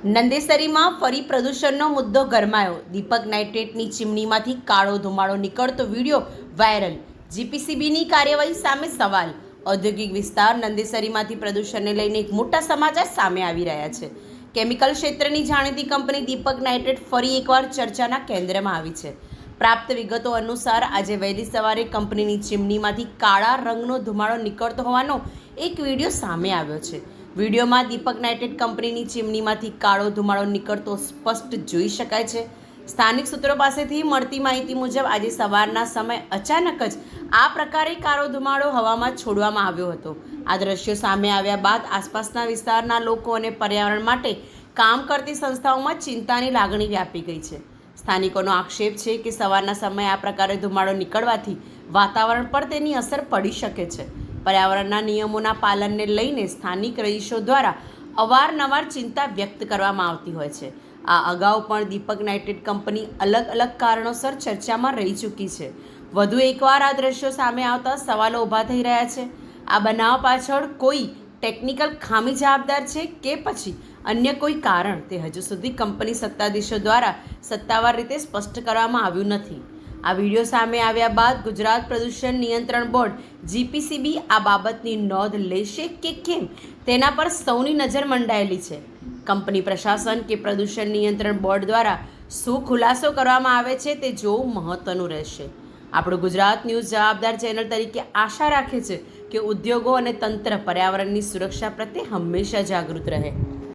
નંદેસરીમાં ફરી પ્રદૂષણનો મુદ્દો ગરમાયો. દીપક નાઇટ્રેટની ચીમનીમાંથી કાળો ધુમાડો નીકળતો વિડીયો વાયરલ. જીપીસીબીની કાર્યવાહી સામે સવાલ. ઔદ્યોગિક વિસ્તાર નંદેસરીમાંથી પ્રદૂષણને લઈને એક મોટા સમાચાર સામે આવી રહ્યા છે. કેમિકલ ક્ષેત્રની જાણીતી કંપની દીપક નાઇટ્રેટ ફરી એકવાર ચર્ચાના કેન્દ્રમાં આવી છે. પ્રાપ્ત વિગતો અનુસાર આજે વહેલી સવારે કંપનીની ચીમનીમાંથી કાળા રંગનો ધુમાડો નીકળતો હોવાનો એક વિડીયો સામે આવ્યો છે. વિડીયોમાં દીપક નાઇટ્રેટ કંપનીની ચીમનીમાંથી કાળો ધુમાડો નીકળતો સ્પષ્ટ જોઈ શકાય છે. સ્થાનિક સૂત્રો પાસેથી મળતી માહિતી મુજબ આજે સવારના સમયે અચાનક જ આ પ્રકારે કાળો ધુમાડો હવામાં છોડવામાં આવ્યો હતો. આ દ્રશ્યો સામે આવ્યા બાદ આસપાસના વિસ્તારના લોકો અને પર્યાવરણ માટે કામ કરતી સંસ્થાઓમાં ચિંતાની લાગણી વ્યાપી ગઈ છે. સ્થાનિકોનો આક્ષેપ છે કે સવારના સમયે આ પ્રકારે ધુમાડો નીકળવાથી વાતાવરણ પર તેની અસર પડી શકે છે. પર્યાવરણના નિયમોના પાલનને લઈને સ્થાનિક રહીશો દ્વારા અવારનવાર ચિંતા વ્યક્ત કરવામાં આવતી હોય છે. આ અગાઉ પણ દીપક નાઇટ્રેટ કંપની અલગ અલગ કારણોસર ચર્ચામાં રહી ચૂકી છે. વધુ એકવાર આ દ્રશ્યો સામે આવતા સવાલો ઊભા થઈ રહ્યા છે. આ બનાવ પાછળ કોઈ ટેકનિકલ ખામી જવાબદાર છે કે પછી અન્ય કોઈ કારણ, તે હજુ સુધી કંપની સત્તાધીશો દ્વારા સત્તાવાર રીતે સ્પષ્ટ કરવામાં આવ્યું નથી. આ વિડીયો સામે આવ્યા બાદ ગુજરાત પ્રદૂષણ નિયંત્રણ બોર્ડ જીપીસીબી આ બાબતની નોંધ લેશે કે કેમ તેના પર સૌની નજર મંડાયેલી છે. કંપની પ્રશાસન કે પ્રદૂષણ નિયંત્રણ બોર્ડ દ્વારા શું ખુલાસો કરવામાં આવે છે તે જોવું મહત્વનું રહેશે. આપણું ગુજરાત ન્યૂઝ જવાબદાર ચેનલ તરીકે આશા રાખે છે કે ઉદ્યોગો અને તંત્ર પર્યાવરણની સુરક્ષા પ્રત્યે હંમેશા જાગૃત રહે.